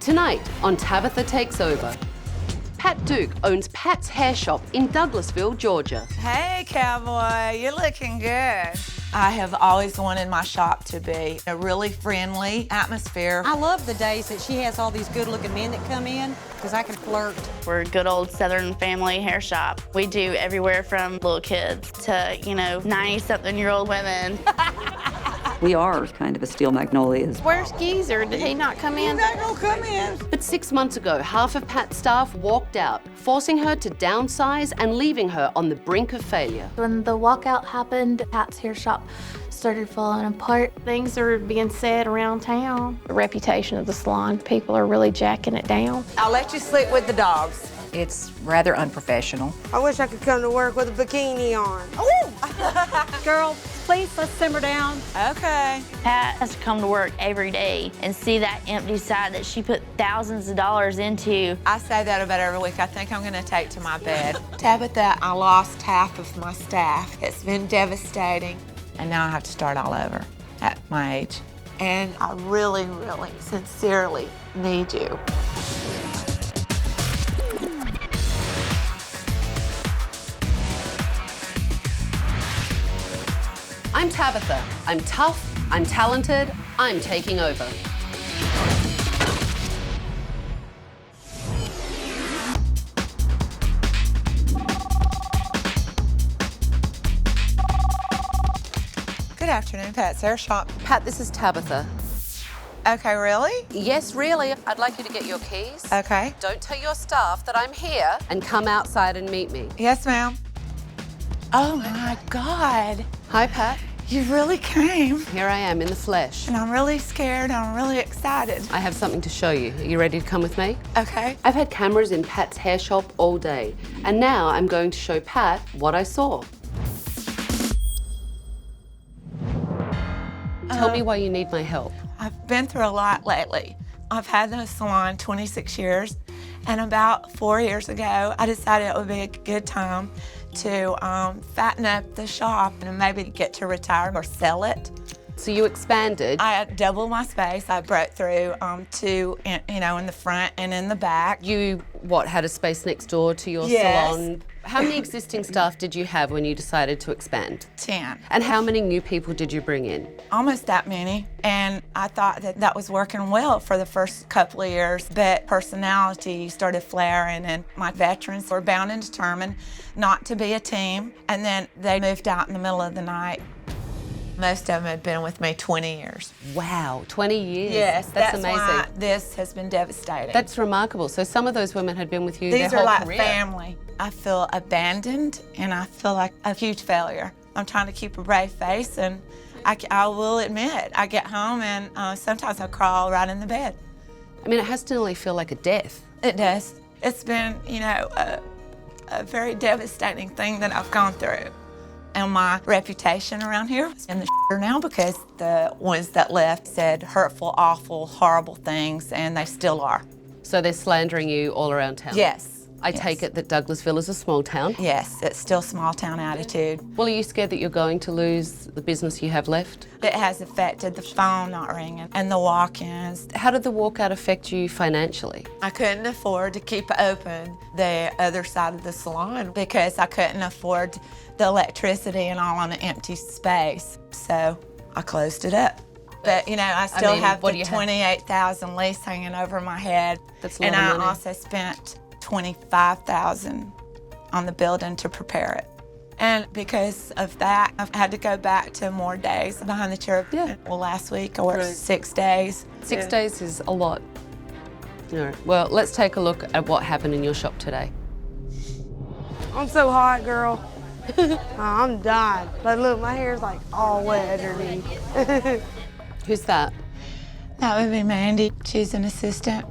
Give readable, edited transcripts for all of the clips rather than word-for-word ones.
Tonight on Tabatha Takes Over, Pat Duke owns Pat's Hair Shop in Douglasville, Georgia. Hey, cowboy, you're looking good. I have always wanted my shop to be a really friendly atmosphere. I love the days that she has all these good-looking men that come in, because I can flirt. We're a good old Southern family hair shop. We do everywhere from little kids to, 90-something-year-old women. We are kind of a steel magnolias. Where's Geezer? Did he not come in? He's not gonna come in. But 6 months ago, half of Pat's staff walked out, forcing her to downsize and leaving her on the brink of failure. When the walkout happened, Pat's hair shop started falling apart. Things are being said around town. The reputation of the salon, people are really jacking it down. I'll let you sleep with the dogs. It's rather unprofessional. I wish I could come to work with a bikini on. Girl, please, let's simmer down. Okay. Pat has to come to work every day and see that empty side that she put thousands of dollars into. I say that about every week. I think I'm gonna take to my bed. Tabatha, I lost half of my staff. It's been devastating. And now I have to start all over at my age. And I really, really, sincerely need you. I'm Tabatha. I'm tough, I'm talented, I'm taking over. Good afternoon, Pat's Hair Shop. Pat, this is Tabatha. Okay, really? Yes, really. I'd like you to get your keys. Okay. Don't tell your staff that I'm here and come outside and meet me. Yes, ma'am. Oh my God. Hi, Pat. You really came. Here I am in the flesh. And I'm really scared. I'm really excited. I have something to show you. Are you ready to come with me? Okay. I've had cameras in Pat's hair shop all day, and now I'm going to show Pat what I saw. Tell me why you need my help. I've been through a lot lately. I've had the salon 26 years, and about 4 years ago, I decided it would be a good time to fatten up the shop and maybe get to retire or sell it. So you expanded. I doubled my space. I broke through two, in the front and in the back. You, had a space next door to your Yes. salon? How many existing staff did you have when you decided to expand? 10. And how many new people did you bring in? Almost that many. And I thought that was working well for the first couple of years, but personality started flaring, and my veterans were bound and determined not to be a team. And then they moved out in the middle of the night. Most of them had been with me 20 years. Wow, 20 years. Yes, that's amazing. Why this has been devastating. That's remarkable. So some of those women had been with you These their are whole like career. family. I feel abandoned, and I feel like a huge failure. I'm trying to keep a brave face, and I will admit, I get home and sometimes I crawl right in the bed. I mean, it has to nearly feel like a death. It does. It's been, a very devastating thing that I've gone through. And my reputation around here is in the shitter now, because the ones that left said hurtful, awful, horrible things, and they still are. So they're slandering you all around town? Yes. I take it that Douglasville is a small town? Yes, it's still small town attitude. Well, are you scared that you're going to lose the business you have left? It has affected the phone not ringing and the walk-ins. How did the walkout affect you financially? I couldn't afford to keep open the other side of the salon because I couldn't afford the electricity and all on an empty space. So I closed it up. But I still have the $28,000 lease hanging over my head. That's a lot and of I money. also spent $25,000 on the building to prepare it. And because of that, I've had to go back to more days behind the chair. Yeah. Well, last week I worked 6 days. 6 days is a lot. All right. Well, let's take a look at what happened in your shop today. I'm so hot, girl. I'm dying. But look, my hair's like all wet underneath. Who's that? That would be Mandy. She's an assistant.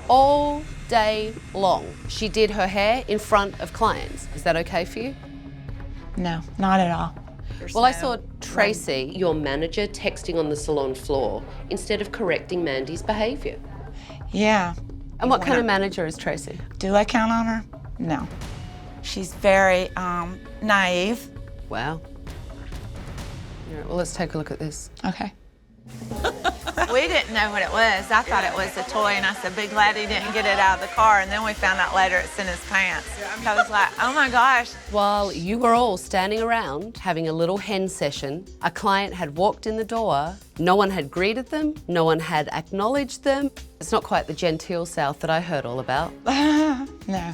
All day long, she did her hair in front of clients. Is that okay for you? No, not at all. Well, I saw Tracy, your manager, texting on the salon floor instead of correcting Mandy's behavior. Yeah. And what kind of manager is Tracy? Do I count on her? No. She's very naive. Wow. All right, well, let's take a look at this. Okay. We didn't know what it was. I thought it was a toy, and I said, be glad he didn't get it out of the car. And then we found out later it's in his pants. I was like, oh my gosh. While you were all standing around having a little hen session, a client had walked in the door. No one had greeted them. No one had acknowledged them. It's not quite the genteel South that I heard all about. No.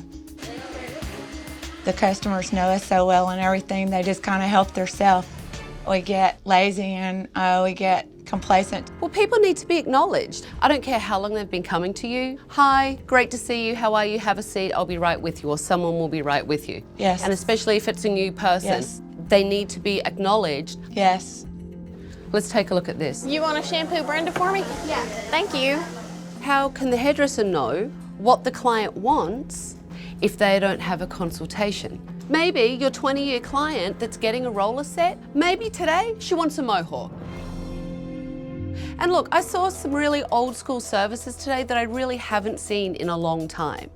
The customers know us so well and everything, they just kind of help themselves. We get lazy and we get complacent. Well, people need to be acknowledged. I don't care how long they've been coming to you. Hi, great to see you. How are you? Have a seat. I'll be right with you, or someone will be right with you. Yes. And especially if it's a new person, Yes. they need to be acknowledged. Yes. Let's take a look at this. You want to shampoo Brenda for me? Yeah. Thank you. How can the hairdresser know what the client wants if they don't have a consultation? Maybe your 20-year client that's getting a roller set, maybe today she wants a mohawk. And look, I saw some really old school services today that I really haven't seen in a long time.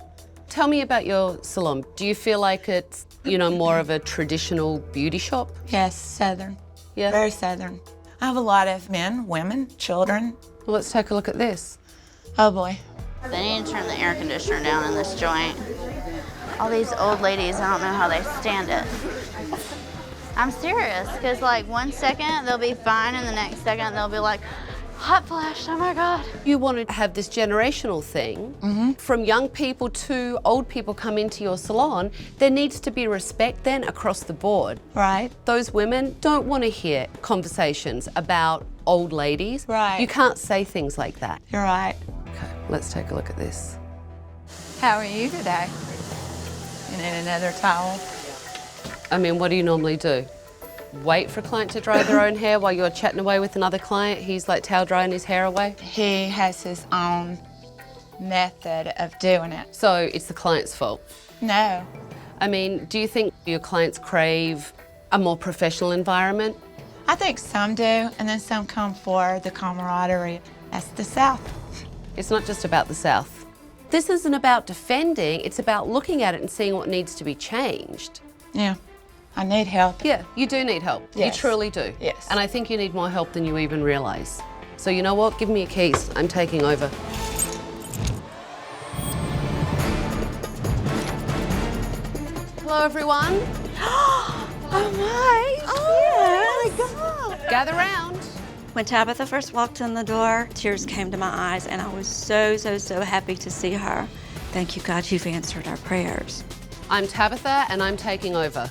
Tell me about your salon. Do you feel like it's, more of a traditional beauty shop? Yes, Southern. Yeah. Very Southern. I have a lot of men, women, children. Well, let's take a look at this. Oh boy. They need to turn the air conditioner down in this joint. All these old ladies, I don't know how they stand it. I'm serious, because like 1 second they'll be fine and the next second they'll be like, hot flash, oh my God. You want to have this generational thing. From young people to old people come into your salon, there needs to be respect then across the board. Right. Those women don't want to hear conversations about old ladies. Right. You can't say things like that. You're right. Okay, let's take a look at this. How are you today? You need another towel? I mean, what do you normally do? Wait for a client to dry their own hair while you're chatting away with another client? He's like towel drying his hair away? He has his own method of doing it. So it's the client's fault? No. I mean, do you think your clients crave a more professional environment? I think some do, and then some come for the camaraderie. That's the South. It's not just about the South. This isn't about defending, it's about looking at it and seeing what needs to be changed. Yeah. I need help. Yeah, you do need help. Yes. You truly do. Yes. And I think you need more help than you even realise. So you know what? Give me your keys. I'm taking over. Hello, everyone. Oh my! Oh my God! Gather round. When Tabatha first walked in the door, tears came to my eyes, and I was so happy to see her. Thank you, God, you've answered our prayers. I'm Tabatha and I'm taking over.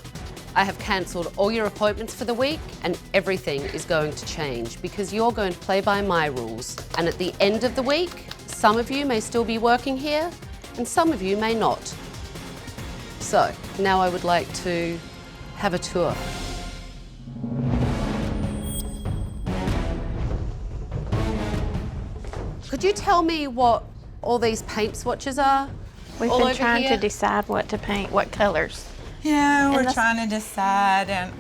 I have cancelled all your appointments for the week and everything is going to change because you're going to play by my rules. And at the end of the week, some of you may still be working here and some of you may not. So now I would like to have a tour. Could you tell me what all these paint swatches are? We've all been over trying here? to decide what to paint, what colors. Yeah, we're that's- trying to decide, and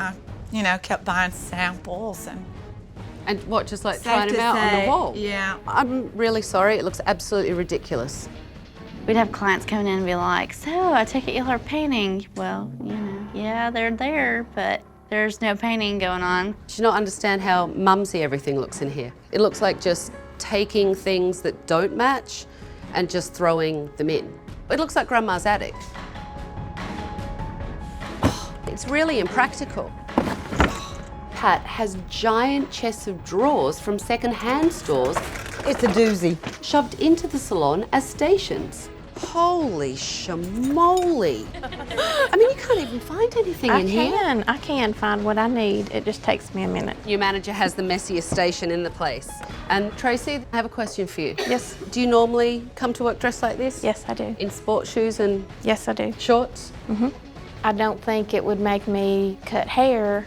I, kept buying samples and. And what, just like Safe throwing to them out on say, the wall? yeah. I'm really sorry, it looks absolutely ridiculous. We'd have clients coming in and be like, so I take it y'all are painting. Well, yeah, they're there, but there's no painting going on. Do you not understand how mumsy everything looks in here? It looks like just taking things that don't match and just throwing them in. It looks like Grandma's attic. It's really impractical. Pat has giant chests of drawers from second-hand stores It's a doozy. shoved into the salon as stations. Holy shamoly. I mean, you can't even find anything in here. I can find what I need. It just takes me a minute. Your manager has the messiest station in the place. And Tracy, I have a question for you. Yes. Do you normally come to work dressed like this? Yes, I do. In sports shoes and Yes, I do. shorts? I don't think it would make me cut hair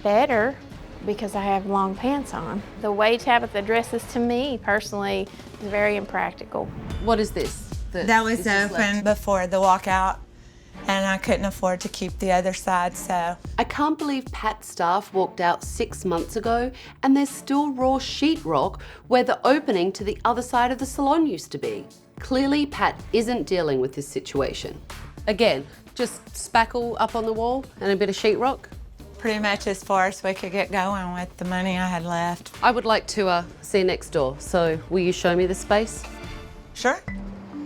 better because I have long pants on. The way Tabatha dresses to me, personally, is very impractical. What is this? That was is just open left? before the walkout, and I couldn't afford to keep the other side, so. I can't believe Pat's staff walked out 6 months ago and there's still raw sheetrock where the opening to the other side of the salon used to be. Clearly, Pat isn't dealing with this situation. Again, just spackle up on the wall and a bit of sheetrock. pretty much as far as we could get going with the money I had left. I would like to see next door, so will you show me the space? Sure.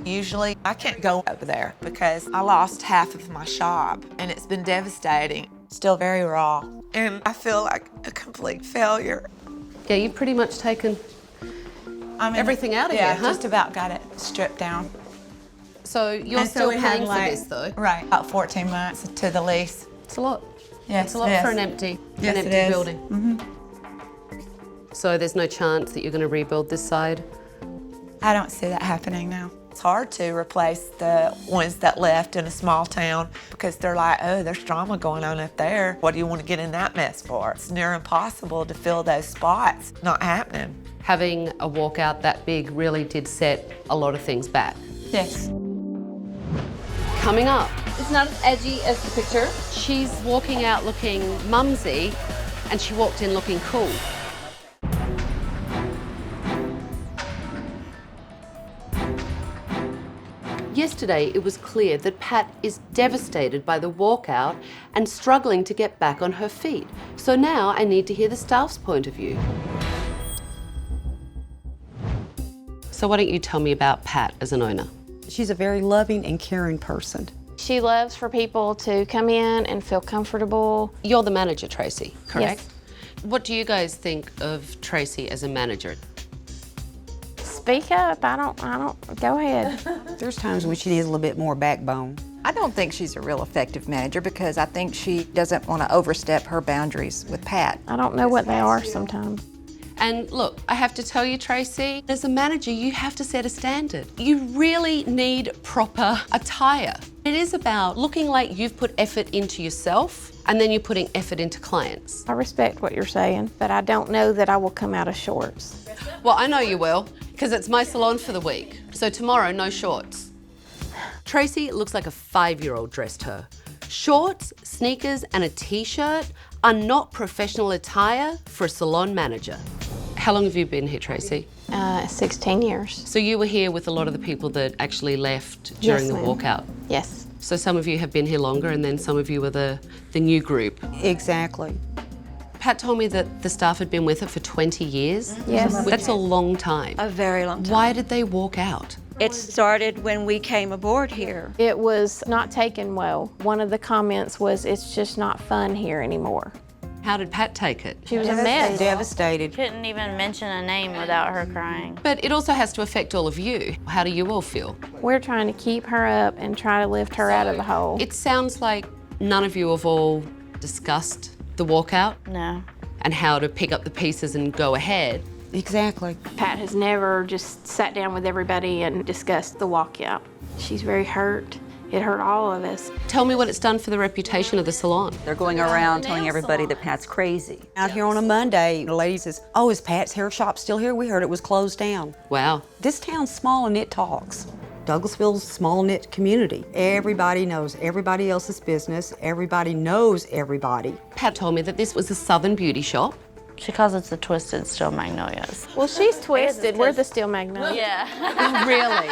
Usually I can't go over there because I lost half of my shop and it's been devastating. Still very raw. And I feel like a complete failure. Yeah, you've pretty much taken everything out of here, here, huh? just about got it stripped down. So you're And still we had, paying for this though? Right, about 14 months to the lease. It's a lot. Yes, It's a lot it for is. an empty Yes, it is. building. So there's no chance that you're going to rebuild this side? I don't see that happening now. It's hard to replace the ones that left in a small town because they're like, oh, there's drama going on up there. What do you want to get in that mess for? It's near impossible to fill those spots. Not happening. Having a walkout that big really did set a lot of things back. Yes. Coming up, It's not as edgy as the picture. she's walking out looking mumsy and she walked in looking cool. Yesterday, it was clear that Pat is devastated by the walkout and struggling to get back on her feet. So now I need to hear the staff's point of view. So why don't you tell me about Pat as an owner? She's a very loving and caring person. She loves for people to come in and feel comfortable. You're the manager, Tracy, correct? Yes. What do you guys think of Tracy as a manager? Speak up. I don't, go ahead. There's times when she needs a little bit more backbone. I don't think she's a real effective manager because I think she doesn't want to overstep her boundaries with Pat. I don't know what they are sometimes. And look, I have to tell you, Tracy, as a manager, you have to set a standard. You really need proper attire. It is about looking like you've put effort into yourself and then you're putting effort into clients. I respect what you're saying, but I don't know that I will come out of shorts. Well, I know you will, because it's my salon for the week. So tomorrow, no shorts. Tracy looks like a 5-year-old dressed her. Shorts, sneakers, and a t-shirt are not professional attire for a salon manager. How long have you been here, Tracy? 16 years. So you were here with a lot of the people that actually left during Yes, the ma'am. walkout? Yes. So some of you have been here longer and then some of you were the new group. Exactly. Pat told me that the staff had been with her for 20 years. Yes. That's a long time. A very long time. Why did they walk out? It started when we came aboard here. It was not taken well. One of the comments was, it's just not fun here anymore. How did Pat take it? She was a mess. Devastated. Couldn't even mention a name without her crying. But it also has to affect all of you. How do you all feel? We're trying to keep her up and try to lift her out of the hole. It sounds like none of you have all discussed the walkout No. and how to pick up the pieces and go ahead. Exactly. Pat has never just sat down with everybody and discussed the walkout. She's very hurt. It hurt all of us. Tell me what it's done for the reputation of the salon. They're going around telling everybody that Pat's crazy. Out here on a Monday, the lady says, oh, is Pat's hair shop still here? We heard it was closed down. Wow. This town's small and it talks. Douglasville's a small knit community. Everybody knows everybody else's business. Everybody knows everybody. Pat told me that this was a Southern beauty shop. She calls it the Twisted Steel Magnolias. Well, she's twisted. We're the Steel Magnolia. Yeah. Really?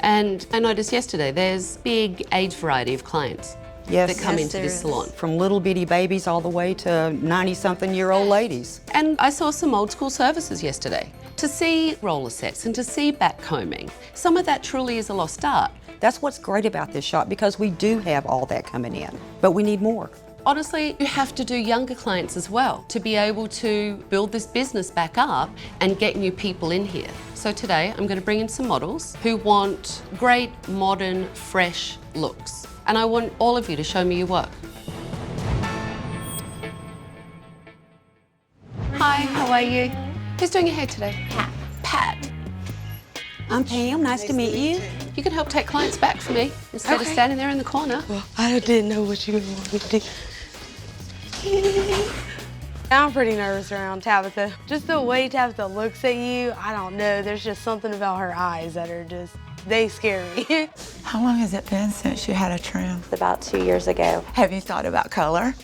And I noticed yesterday there's big age variety of clients Yes. that come Yes, into there this is. salon. From little bitty babies all the way to 90-something-year-old ladies. And I saw some old school services yesterday. To see roller sets and to see back combing, some of that truly is a lost art. That's what's great about this shop because we do have all that coming in, but we need more. Honestly, you have to do younger clients as well to be able to build this business back up and get new people in here. So today I'm going to bring in some models who want great, modern, fresh looks. And I want all of you to show me your work. Hi, how are you? Who's doing your hair today? Pat. I'm Pam, nice to meet you. You can help take clients back for me instead of standing there in the corner. I didn't know what you wanted to do. I'm pretty nervous around Tabatha. Just the way Tabatha looks at you, I don't know. There's just something about her eyes that are just, they scare me. How long has it been since you had a trim? About 2 years ago. Have you thought about color?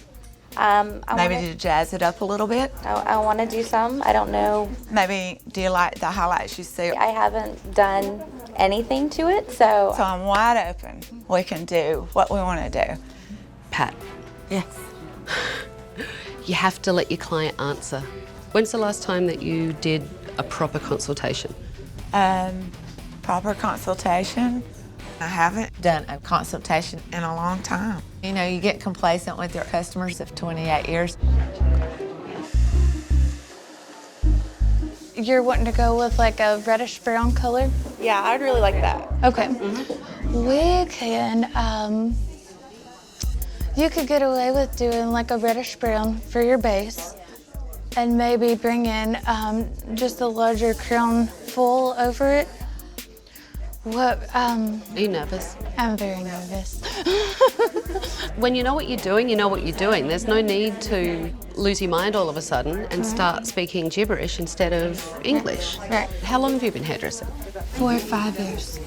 Maybe to jazz it up a little bit? I want to do some. I don't know. Maybe, do you like the highlights you see? I haven't done anything to it, so. So I'm wide open. We can do what we want to do. Pat, Yes. You have to let your client answer. When's the last time that you did a proper consultation? Proper consultation? I haven't done a consultation in a long time. You know, you get complacent with your customers of 28 years. You're wanting to go with like a reddish brown color? Yeah, I'd really like that. Okay. We can, you could get away with doing like a reddish brown for your base and maybe bring in just a larger crown full over it. What, Are you nervous? I'm very nervous. When you know what you're doing, you know what you're doing. There's no need to lose your mind all of a sudden and start speaking gibberish instead of English. Right. How long have you been hairdressing? 4 or 5 years.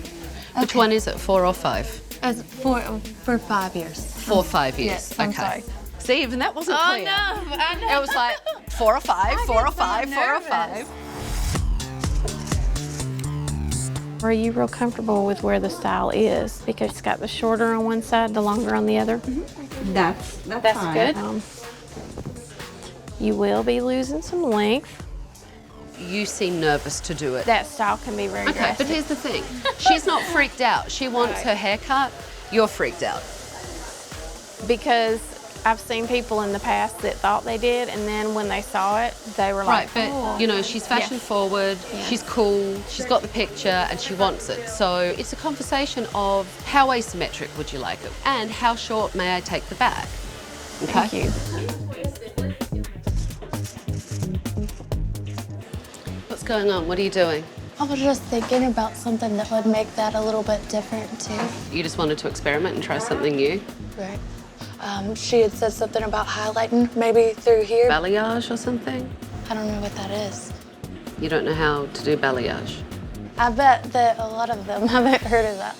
Which one is it, 4 or 5? As for 5 years. 4 or 5 years. Yes, I'm sorry. See, even that wasn't clear. I know. It was like 4 or 5, 4 or 5, 4 or 5. Are you real comfortable with where the style is? Because it's got the shorter on one side, the longer on the other. That's fine. Good. You will be losing some length. You seem nervous to do it. That style can be very Okay, drastic. but here's the thing. She's not freaked out. She wants her hair cut. You're freaked out. Because I've seen people in the past that thought they did, and then when they saw it, they were Right, like, but oh. you know, she's fashion forward, she's cool, she's got the picture and she wants it. So it's a conversation of how asymmetric would you like it? And how short may I take the back? Okay? Thank you. What's going on? What are you doing? I was just thinking about something that would make that a little bit different too. You just wanted to experiment and try something new? Right. She had said something about highlighting, maybe through here. Balayage or something? I don't know what that is. You don't know how to do balayage? I bet that a lot of them haven't heard of that.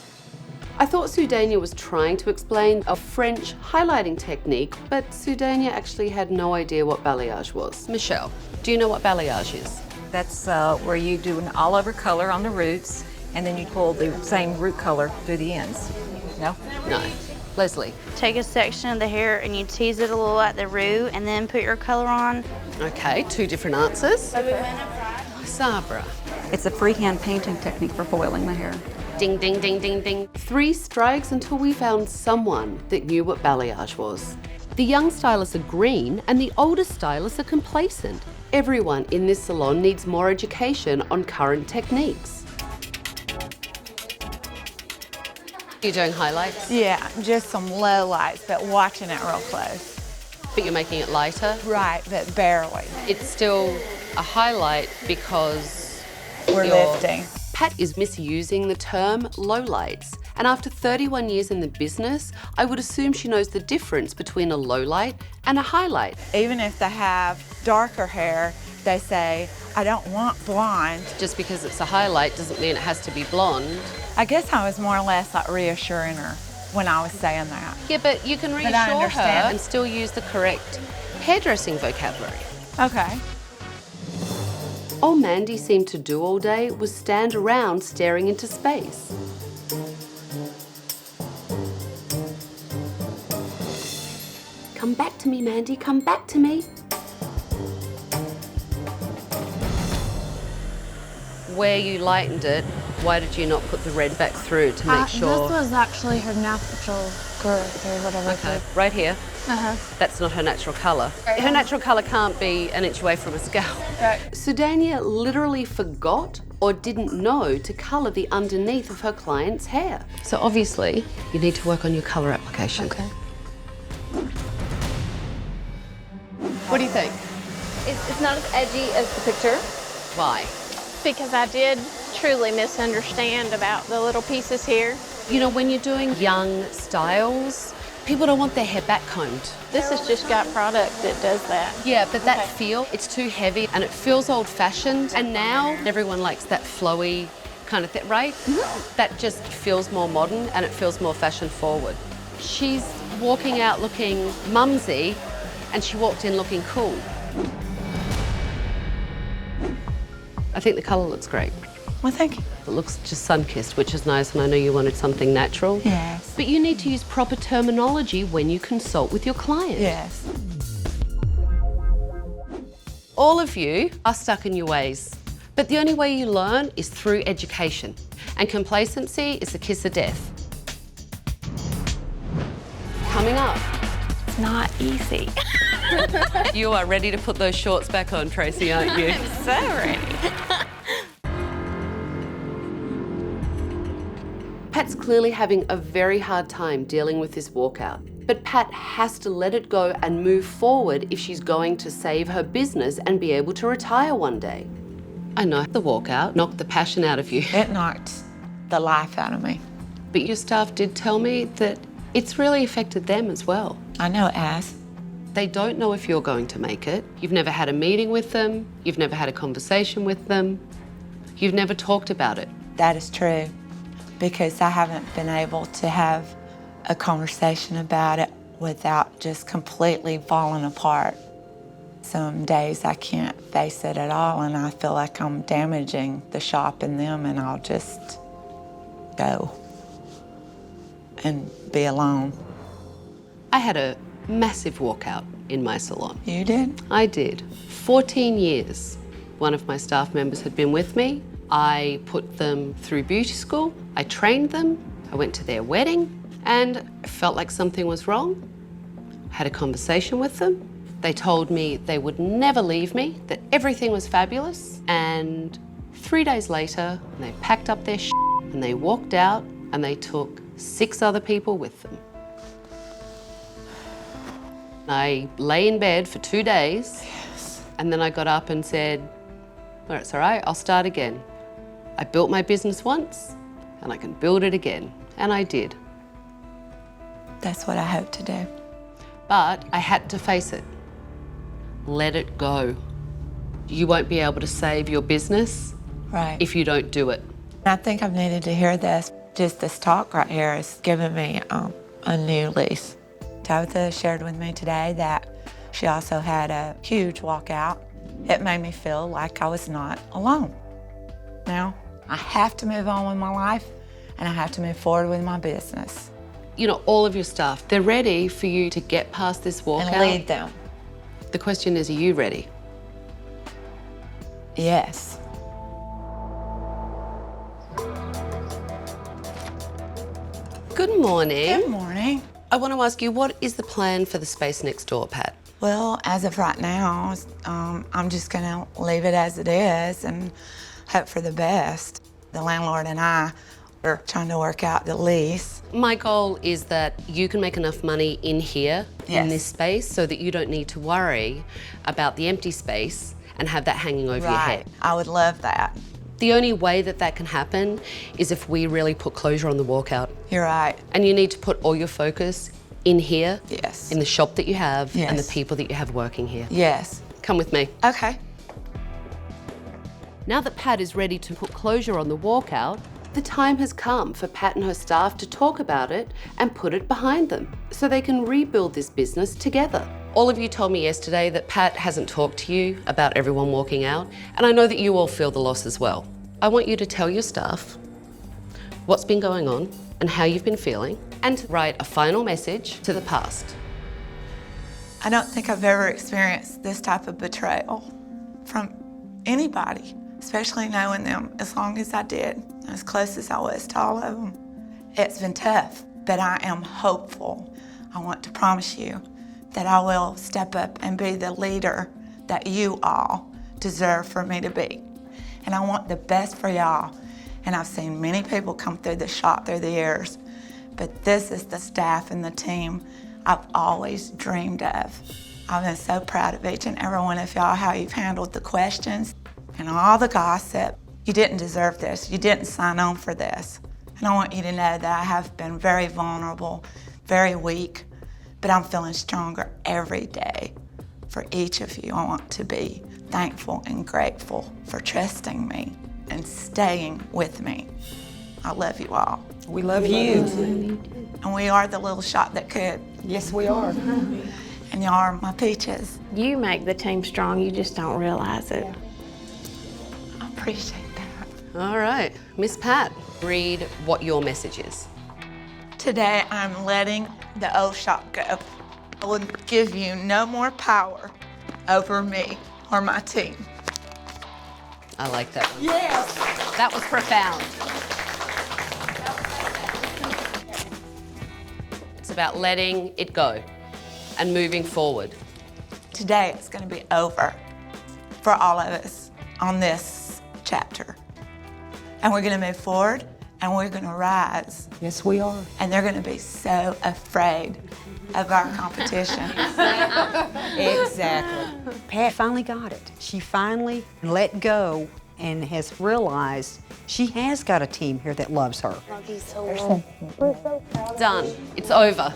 I thought Sudania was trying to explain a French highlighting technique, but Sudania actually had no idea what balayage was. Michelle, do you know what balayage is? That's where you do an all-over color on the roots, and then you pull the same root color through the ends. No? No. Leslie? Take a section of the hair and you tease it a little at the root and then put your color on. Okay, 2 different answers. Sabra? It's a freehand painting technique for foiling the hair. Ding, ding, ding, ding, ding. 3 strikes until we found someone that knew what balayage was. The young stylists are green and the older stylists are complacent. Everyone in this salon needs more education on current techniques. You're doing highlights? Yeah, just some low lights, but watching it real close. But you're making it lighter? Right, but barely. It's still a highlight because We're lifting. Pat is misusing the term lowlights. And after 31 years in the business, I would assume she knows the difference between a lowlight and a highlight. Even if they have darker hair, they say, I don't want blonde. Just because it's a highlight doesn't mean it has to be blonde. I guess I was more or less like reassuring her when I was saying that. Yeah, but you can reassure her understand. and still use the correct hairdressing vocabulary. Okay. All Mandy seemed to do all day was stand around staring into space. Come back to me, Mandy, come back to me. Where you lightened it, why did you not put the red back through to make sure? This was actually her natural growth or whatever. Okay, right here. That's not her natural colour. Her natural colour can't be an inch away from a scalp. Right. Sudania literally forgot or didn't know to colour the underneath of her client's hair. So obviously, you need to work on your colour application. Okay. What do you think? It's not as edgy as the picture. Why? Because I did truly misunderstand about the little pieces here. You know, when you're doing young styles, people don't want their hair back combed. This has just got product that does that. Yeah, but that feel, it's too heavy and it feels old-fashioned. And now everyone likes that flowy kind of thing, right? That just feels more modern and it feels more fashion-forward. She's walking out looking mumsy and she walked in looking cool. I think the colour looks great. Well, thank you. It looks just sun-kissed, which is nice, and I know you wanted something natural. Yes. But you need to use proper terminology when you consult with your client. Yes. All of you are stuck in your ways, but the only way you learn is through education, and complacency is the kiss of death. Coming up. It's not easy. You are ready to put those shorts back on, Tracy, aren't you? I'm so ready. Pat's clearly having a very hard time dealing with this walkout. But Pat has to let it go and move forward if she's going to save her business and be able to retire one day. I know the walkout knocked the passion out of you. It knocked the life out of me. But your staff did tell me that it's really affected them as well. I know it has. They don't know if you're going to make it. You've never had a meeting with them. You've never had a conversation with them. You've never talked about it. That is true, because I haven't been able to have a conversation about it without just completely falling apart. Some days I can't face it at all, and I feel like I'm damaging the shop and them, and I'll just go and be alone. I had a massive walkout in my salon. You did? I did. 14 years. One of my staff members had been with me. I put them through beauty school. I trained them. I went to their wedding, and I felt like something was wrong. I had a conversation with them. They told me they would never leave me, that everything was fabulous. And 3 days later, they packed up their shit and they walked out, and they took 6 other people with them. I lay in bed for 2 days, and then I got up and said, "Well, it's all right, I'll start again." I built my business once, and I can build it again, and I did. That's what I hope to do. But I had to face it. Let it go. You won't be able to save your business if you don't do it. I think I've needed to hear this. Just this talk right here has given me a new lease. Tabatha shared with me today that she also had a huge walkout. It made me feel like I was not alone. Now, I have to move on with my life, and I have to move forward with my business. You know, all of your staff, they're ready for you to get past this walkout. And lead them. The question is, are you ready? Yes. Good morning. Good morning. I want to ask you, what is the plan for the space next door, Pat? Well, as of right now, I'm just gonna leave it as it is and hope for the best. The landlord and I are trying to work out the lease. My goal is that you can make enough money in here, in this space, so that you don't need to worry about the empty space and have that hanging over your head. I would love that. The only way that that can happen is if we really put closure on the walkout. You're right. And you need to put all your focus in here, Yes. in the shop that you have, and the Yes. people that you have working here. Yes. Come with me. Okay. Now that Pat is ready to put closure on the walkout, the time has come for Pat and her staff to talk about it and put it behind them so they can rebuild this business together. All of you told me yesterday that Pat hasn't talked to you about everyone walking out, and I know that you all feel the loss as well. I want you to tell your staff what's been going on and how you've been feeling, and write a final message to the past. I don't think I've ever experienced this type of betrayal from anybody, especially knowing them as long as I did, as close as I was to all of them. It's been tough, but I am hopeful. I want to promise you that I will step up and be the leader that you all deserve for me to be. And I want the best for y'all. And I've seen many people come through the shop through the years, but this is the staff and the team I've always dreamed of. I've been so proud of each and every one of y'all, how you've handled the questions and all the gossip. You didn't deserve this. You didn't sign on for this. And I want you to know that I have been very vulnerable, very weak, but I'm feeling stronger every day. For each of you, I want to be thankful and grateful for trusting me and staying with me. I love you all. We love you. And we are the little shop that could. Yes, we are. And y'all are my peaches. You make the team strong, you just don't realize it. I appreciate that. All right, Miss Pat, read what your message is. Today, I'm letting the old shop go. I will give you no more power over me or my team. I like that one. Yes! That was profound. It's about letting it go and moving forward. Today, it's going to be over for all of us on this chapter. And we're going to move forward, and we're going to rise. Yes, we are. And they're going to be so afraid of our competition. Exactly. Pat finally got it. She finally let go and has realized she has got a team here that loves her. Done. It's over.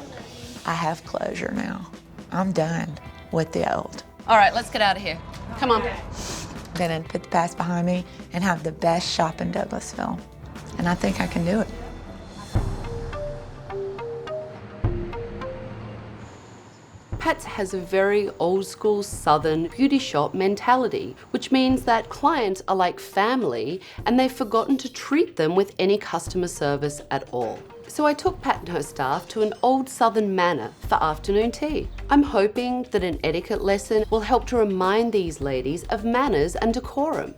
I have closure now. I'm done with the old. All right, let's get out of here. Come on. I'm gonna put the past behind me and have the best shop in Douglasville. And I think I can do it. Pat's has a very old school Southern beauty shop mentality, which means that clients are like family and they've forgotten to treat them with any customer service at all. So I took Pat and her staff to an old Southern manor for afternoon tea. I'm hoping that an etiquette lesson will help to remind these ladies of manners and decorum.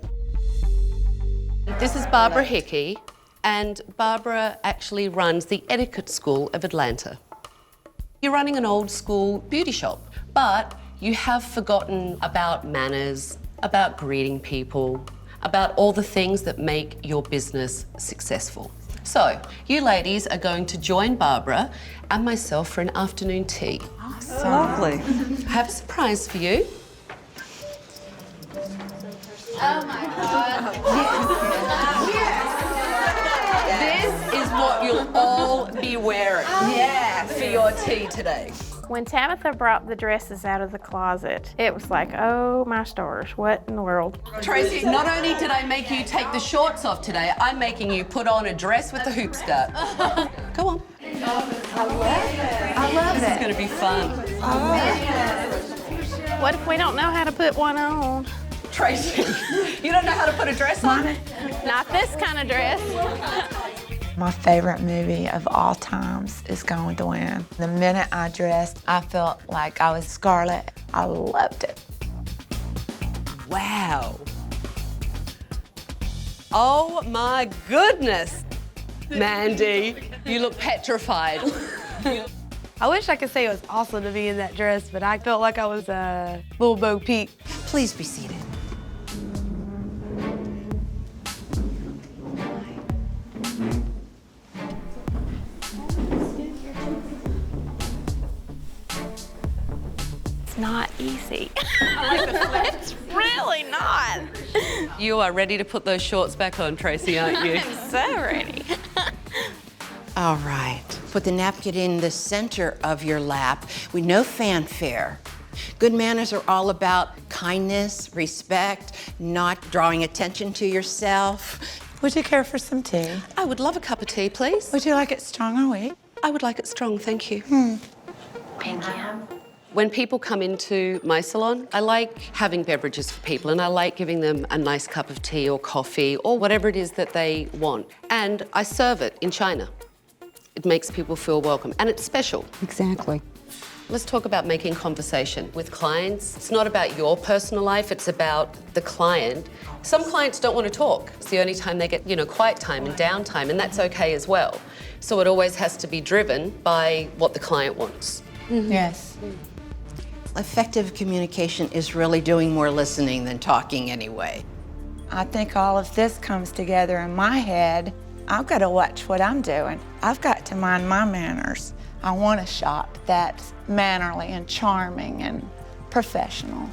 This is Barbara Hickey, and Barbara actually runs the Etiquette School of Atlanta. You're running an old school beauty shop, but you have forgotten about manners, about greeting people, about all the things that make your business successful. So, you ladies are going to join Barbara and myself for an afternoon tea. Awesome. Lovely. I have a surprise for you. Oh my God. This is what you'll all be wearing for your tea today. When Tabatha brought the dresses out of the closet, it was like, oh my stars, what in the world? Tracy, not only did I make you take the shorts off today, I'm making you put on a dress with a hoop skirt. Go on. I love This is going to be fun. What if we don't know how to put one on? Tracy, you don't know how to put a dress on? Not this kind of dress. My favorite movie of all times is Going to Win. The minute I dressed, I felt like I was Scarlett. I loved it. Wow. Oh my goodness. Mandy, you look petrified. I wish I could say it was awesome to be in that dress, but I felt like I was a little Bo Peep. Please be seated. Not easy. I like the flip. It's really not. You are ready to put those shorts back on, Tracy, aren't you? I'm so ready. All right. Put the napkin in the center of your lap with no fanfare. Good manners are all about kindness, respect, not drawing attention to yourself. Would you care for some tea? I would love a cup of tea, please. Would you like it strong or weak? I would like it strong, thank you. Thank you. When people come into my salon, I like having beverages for people and I like giving them a nice cup of tea or coffee or whatever it is that they want. And I serve it in China. It makes people feel welcome and it's special. Exactly. Let's talk about making conversation with clients. It's not about your personal life, it's about the client. Some clients don't want to talk. It's the only time they get, quiet time and downtime, and that's okay as well. So it always has to be driven by what the client wants. Mm-hmm. Yes. Effective communication is really doing more listening than talking anyway. I think all of this comes together in my head. I've got to watch what I'm doing. I've got to mind my manners. I want a shop that's mannerly and charming and professional.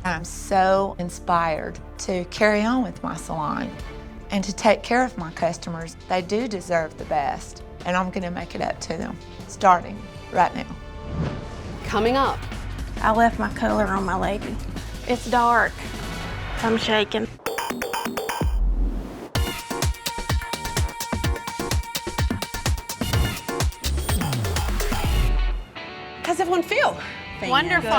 I'm so inspired to carry on with my salon and to take care of my customers. They do deserve the best, and I'm going to make it up to them, starting right now. Coming up. I left my color on my lady. It's dark. I'm shaking. How's everyone feel? Wonderful.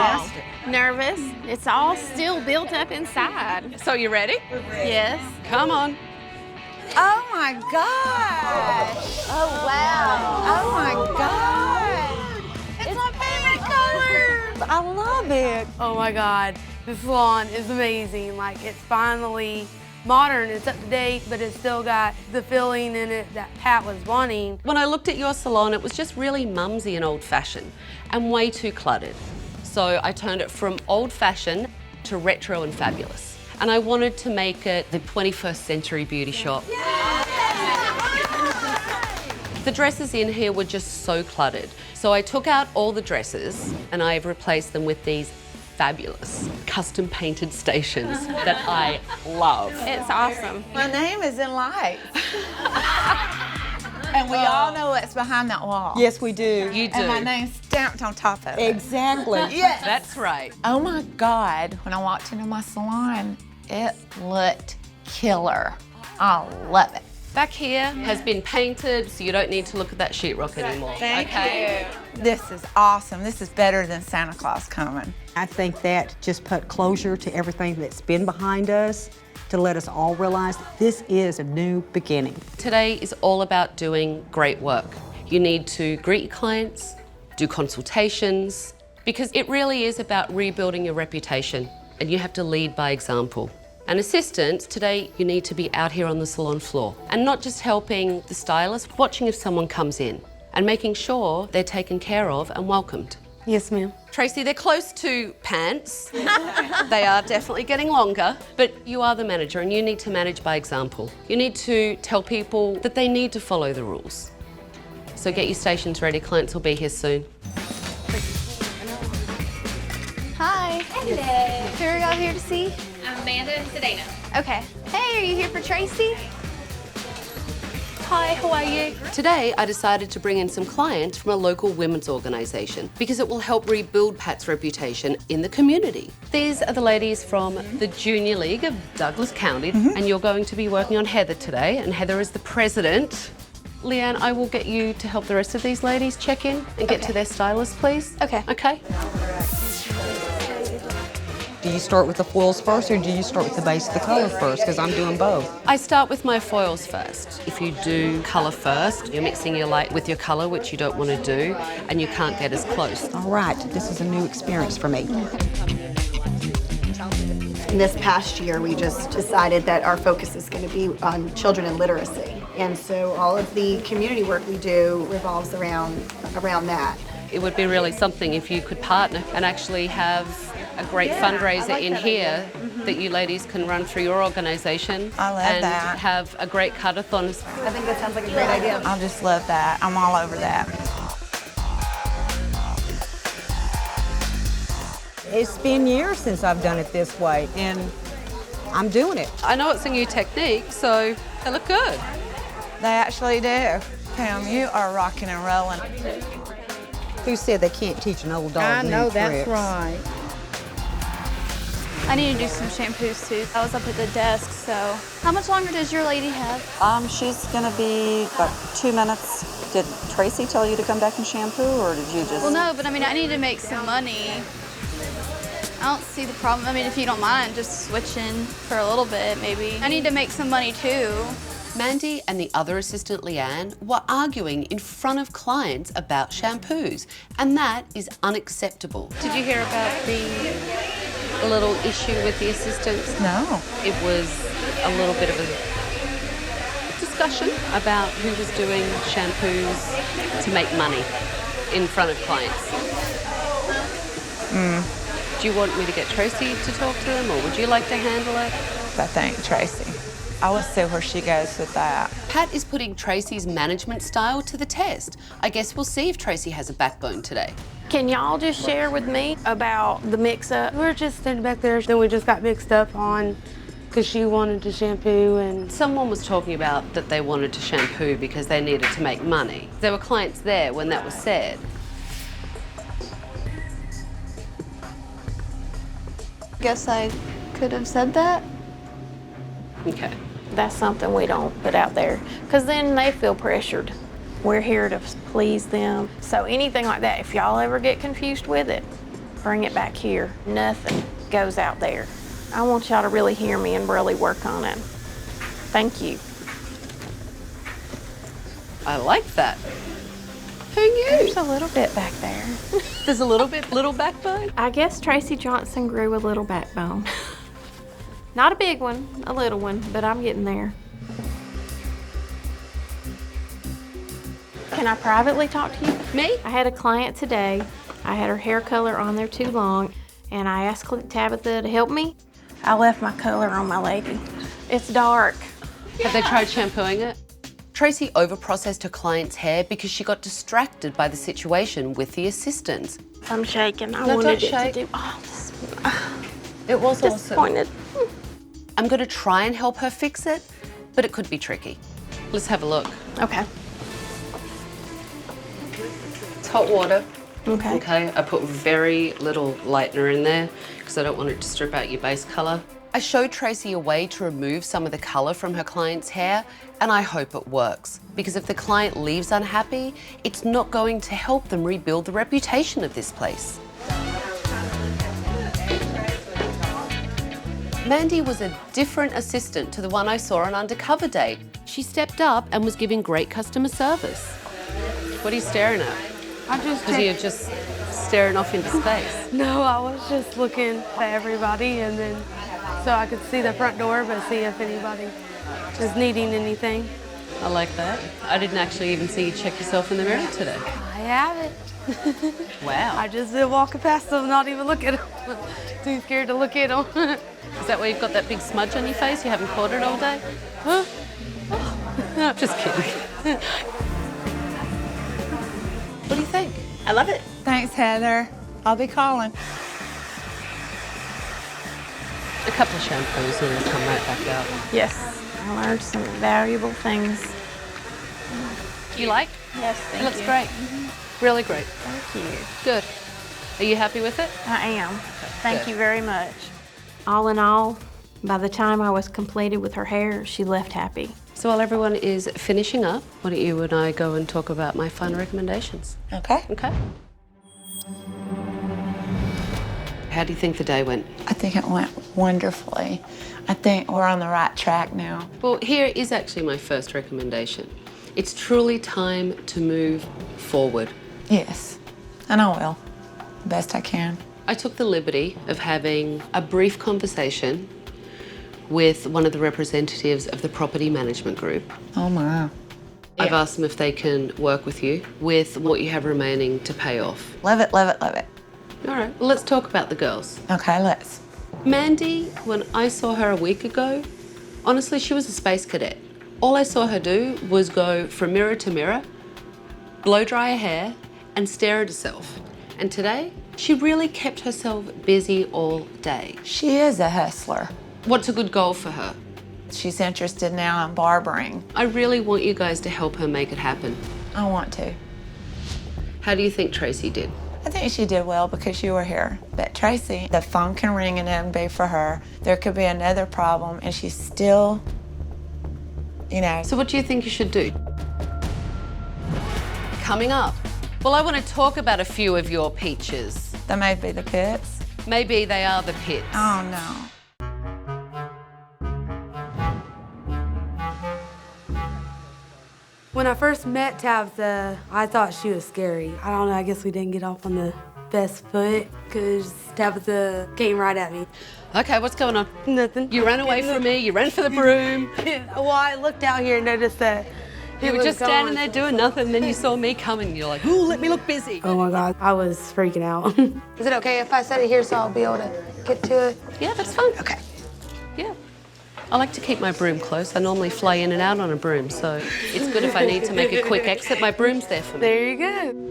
Nervous. It's all still built up inside. So you ready? Yes. Come on. Oh my gosh. Oh, wow. Oh my God. It's my favorite color. I love it. Oh my God, this salon is amazing. Like, it's finally modern, it's up to date, but it's still got the feeling in it that Pat was wanting. When I looked at your salon, it was just really mumsy and old-fashioned and way too cluttered. So I turned it from old-fashioned to retro and fabulous. And I wanted to make it the 21st century beauty shop. The dresses in here were just so cluttered. So I took out all the dresses and I've replaced them with these fabulous custom painted stations that I love. It's awesome. My name is in lights. And we all know what's behind that wall. Yes, we do. You do. And my name's stamped on top of it. Exactly. Yes. That's right. Oh my God, when I walked into my salon, it looked killer. I love it. Back here has been painted, so you don't need to look at that sheetrock anymore. Thank you. This is awesome. This is better than Santa Claus coming. I think that just put closure to everything that's been behind us to let us all realize this is a new beginning. Today is all about doing great work. You need to greet your clients, do consultations, because it really is about rebuilding your reputation, and you have to lead by example. And assistants, today you need to be out here on the salon floor and not just helping the stylist, watching if someone comes in and making sure they're taken care of and welcomed. Yes, ma'am. Tracy, they're close to pants. They are definitely getting longer, but you are the manager and you need to manage by example. You need to tell people that they need to follow the rules. So get your stations ready, clients will be here soon. Hi. Hello. Who are y'all here to see? Amanda and Sedana. Okay. Hey, are you here for Tracy? Hi, how are you? Today, I decided to bring in some clients from a local women's organisation because it will help rebuild Pat's reputation in the community. These are the ladies from the Junior League of Douglas County, and you're going to be working on Heather today, and Heather is the president. Leanne, I will get you to help the rest of these ladies check in and get to their stylist, please. Okay. Okay? Do you start with the foils first or do you start with the base of the color first? Because I'm doing both. I start with my foils first. If you do colour first, you're mixing your light with your colour, which you don't want to do, and you can't get as close. All right, this is a new experience for me. This past year, we just decided that our focus is going to be on children and literacy. And so all of the community work we do revolves around that. It would be really something if you could partner and actually have a great fundraiser in here that you ladies can run through your organisation. I love and that. Have a great cut-a-thon. I think that sounds like a great idea. I just love that. I'm all over that. It's been years since I've done it this way, and I'm doing it. I know it's a new technique, so they look good. They actually do. Pam, you are rocking and rolling. Who said they can't teach an old dog new tricks? right. I need to do some shampoos too. I was up at the desk, so. How much longer does your lady have? She's gonna be about 2 minutes. Did Tracy tell you to come back and shampoo, or did you just? Well, no, but I mean, I need to make some money. I don't see the problem. I mean, if you don't mind, just switching for a little bit, maybe. I need to make some money too. Mandy and the other assistant, Leanne, were arguing in front of clients about shampoos, and that is unacceptable. Did you hear about the little issue with the assistants? No. It was a little bit of a discussion about who was doing shampoos to make money in front of clients. Do you want me to get Tracy to talk to them, or would you like to handle it? I think Tracy. I will see where she goes with that. Pat is putting Tracy's management style to the test. I guess we'll see if Tracy has a backbone today. Can y'all just share with me about the mix-up? We were just standing back there, then we just got mixed up on because she wanted to shampoo and someone was talking about that they wanted to shampoo because they needed to make money. There were clients there when that was said. Guess I could have said that. Okay. That's something we don't put out there, because then they feel pressured. We're here to please them. So anything like that, if y'all ever get confused with it, bring it back here. Nothing goes out there. I want y'all to really hear me and really work on it. Thank you. I like that. Who knew? There's a little bit back there. There's a little backbone? I guess Tracy Johnson grew a little backbone. Not a big one, a little one, but I'm getting there. Can I privately talk to you? Me? I had a client today. I had her hair color on there too long, and I asked Tabatha to help me. I left my color on my lady. It's dark. Have they tried shampooing it? Tracy overprocessed her client's hair because she got distracted by the situation with the assistants. I'm shaking. I No, wanted don't it shake. to do all this. It was disappointed. awesome. I'm going to try and help her fix it, but it could be tricky. Let's have a look. Okay. It's hot water. Okay. Okay, I put very little lightener in there because I don't want it to strip out your base color. I showed Tracy a way to remove some of the color from her client's hair, and I hope it works. Because if the client leaves unhappy, it's not going to help them rebuild the reputation of this place. Mandy was a different assistant to the one I saw on Undercover Day. She stepped up and was giving great customer service. What are you staring at? I just Was you just staring off into space? No, I was just looking at everybody and then so I could see the front door but see if anybody was needing anything. I like that. I didn't actually even see you check yourself in the mirror today. I haven't. Wow. I just been walking past them, not even looking at them. Too scared to look at them. Is that why you've got that big smudge on your face? You haven't caught it all day? Huh? No, just kidding. What do you think? I love it. Thanks, Heather. I'll be calling. A couple of shampoos and it'll come right back out. Yes. I learned some valuable things. You like? Yes, thank It looks you. great. Really great. Thank you. Good. Are you happy with it? I am. Thank good. you very much. All in all, by the time I was completed with her hair, she left happy. So while everyone is finishing up, why don't you and I go and talk about my final recommendations? Okay. Okay. How do you think the day went? I think it went wonderfully. I think we're on the right track now. Well, here is actually my first recommendation. It's truly time to move forward. Yes, and I will, best I can. I took the liberty of having a brief conversation with one of the representatives of the property management group. Oh my. I've asked them if they can work with you with what you have remaining to pay off. Love it, love it, love it. All right, well, let's talk about the girls. Okay, let's. Mandy, when I saw her a week ago, honestly, she was a space cadet. All I saw her do was go from mirror to mirror, blow dry her hair, and stare at herself. And today, she really kept herself busy all day. She is a hustler. What's a good goal for her? She's interested now in barbering. I really want you guys to help her make it happen. I want to. How do you think Tracy did? I think she did well because you were here. But Tracy, the phone can ring and it'll be for her. There could be another problem and she's still, you know. So what do you think you should do? Coming up, well, I want to talk about a few of your peaches. They may be the pits. Maybe they are the pits. Oh, no. When I first met Tabatha, I thought she was scary. I don't know, I guess we didn't get off on the best foot because Tabatha came right at me. Okay, what's going on? Nothing. You ran away from me, you ran for the broom. Well, I looked out here and noticed that You were just standing there doing nothing, and then you saw me coming, and you're like, ooh, let me look busy. Oh my God, I was freaking out. Is it okay if I set it here so I'll be able to get to it? Yeah, that's fine. Okay. Yeah. I like to keep my broom close. I normally fly in and out on a broom, so it's good if I need to make a quick exit, my broom's there for me. There you go.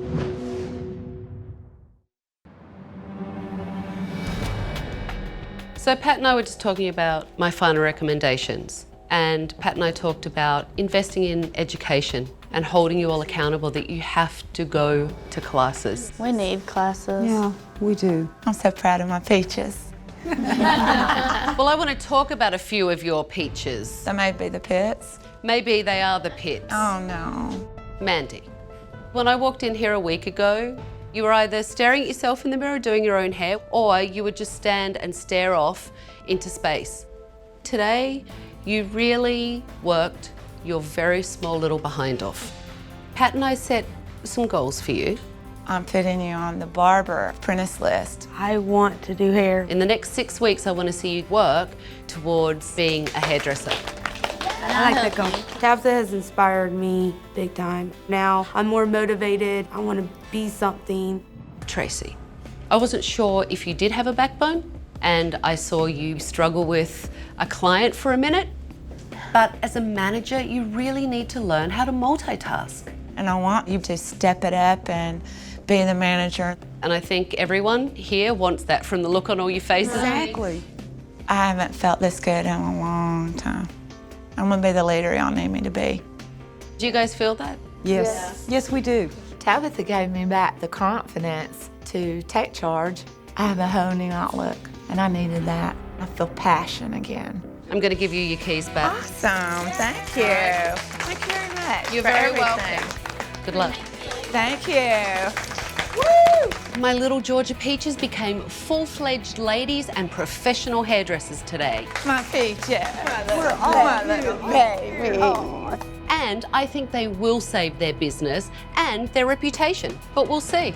So Pat and I were just talking about my final recommendations. And Pat and I talked about investing in education and holding you all accountable that you have to go to classes. We need classes. Yeah, we do. I'm so proud of my peaches. Well, I want to talk about a few of your peaches. They may be the pits. Maybe they are the pits. Oh, no. Mandy, when I walked in here a week ago, you were either staring at yourself in the mirror doing your own hair, or you would just stand and stare off into space. Today, you really worked your very small little behind off. Pat and I set some goals for you. I'm putting you on the barber apprentice list. I want to do hair. In the next 6 weeks, I want to see you work towards being a hairdresser. I like that goal. Tabatha has inspired me big time. Now I'm more motivated. I want to be something. Tracy, I wasn't sure if you did have a backbone, and I saw you struggle with a client for a minute, but as a manager, you really need to learn how to multitask. And I want you to step it up and be the manager. And I think everyone here wants that from the look on all your faces. Exactly. I haven't felt this good in a long time. I'm gonna be the leader y'all need me to be. Do you guys feel that? Yes. Yes, we do. Tabatha gave me back the confidence to take charge. I have a whole new outlook, and I needed that. I feel passion again. I'm going to give you your keys back. Awesome, thank you. Thank you very much. You're for very everything. welcome. Good luck. Thank you. Woo! My little Georgia Peaches became full-fledged ladies and professional hairdressers today. My peaches. We're all my little baby. And I think they will save their business and their reputation, but we'll see.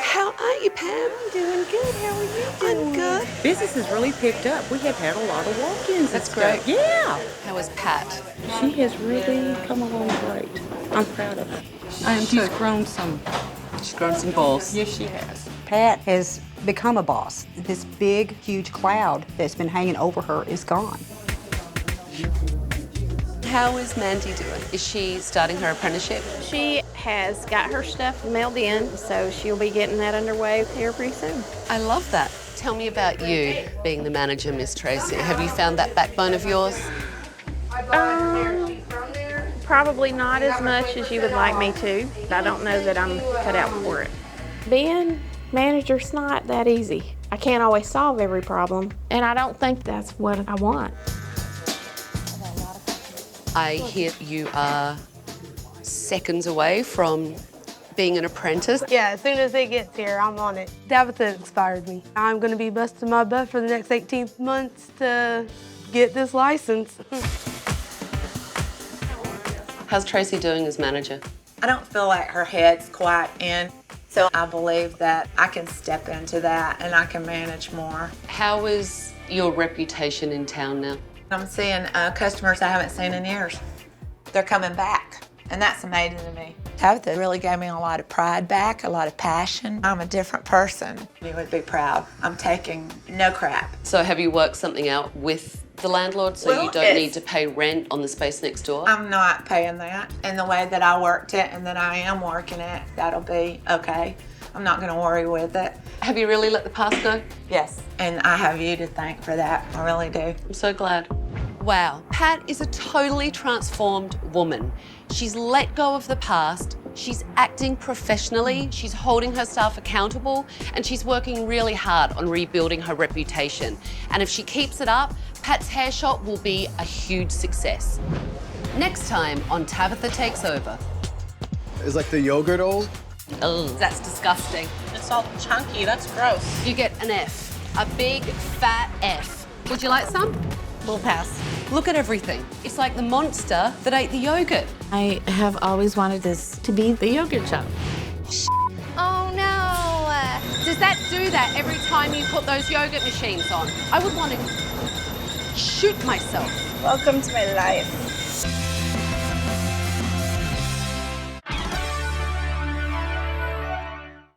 How are you, Pam? I'm doing good. How are you doing? I'm good. Business has really picked up. We have had a lot of walk-ins. That's and stuff. great. Yeah. How is Pat? She has really come along great. I'm proud of her. I am She's grown some. She's grown some balls. Yes, she has. Pat has become a boss. This big, huge cloud that's been hanging over her is gone. How is Mandy doing? Is she starting her apprenticeship? She has got her stuff mailed in, so she'll be getting that underway here pretty soon. I love that. Tell me about you being the manager, Miss Tracy. Have you found that backbone of yours? Probably not as much as you would like me to. I don't know that I'm cut out for it. Being manager's not that easy. I can't always solve every problem, and I don't think that's what I want. I hear you are seconds away from being an apprentice. Yeah, as soon as it gets here, I'm on it. Tabatha inspired me. I'm going to be busting my butt for the next 18 months to get this license. How's Tracy doing as manager? I don't feel like her head's quite in, so I believe that I can step into that and I can manage more. How is your reputation in town now? I'm seeing customers I haven't seen in years. They're coming back, and that's amazing to me. Tabatha really gave me a lot of pride back, a lot of passion. I'm a different person. You would be proud. I'm taking no crap. So have you worked something out with the landlord so you don't need to pay rent on the space next door? I'm not paying that. And the way that I worked it and that I am working it, that'll be okay. I'm not gonna worry with it. Have you really let the past go? Yes, and I have you to thank for that. I really do. I'm so glad. Wow, Pat is a totally transformed woman. She's let go of the past, she's acting professionally, she's holding her staff accountable, and she's working really hard on rebuilding her reputation. And if she keeps it up, Pat's hair shop will be a huge success. Next time on Tabatha Takes Over. Is like the yogurt old? Oh, that's disgusting. It's all chunky. That's gross. You get an F, a big fat F. Would you like some? We'll pass. Look at everything. It's like the monster that ate the yogurt. I have always wanted this to be the yogurt shop. Oh no! Does that do that every time you put those yogurt machines on? I would want to shoot myself. Welcome to my life.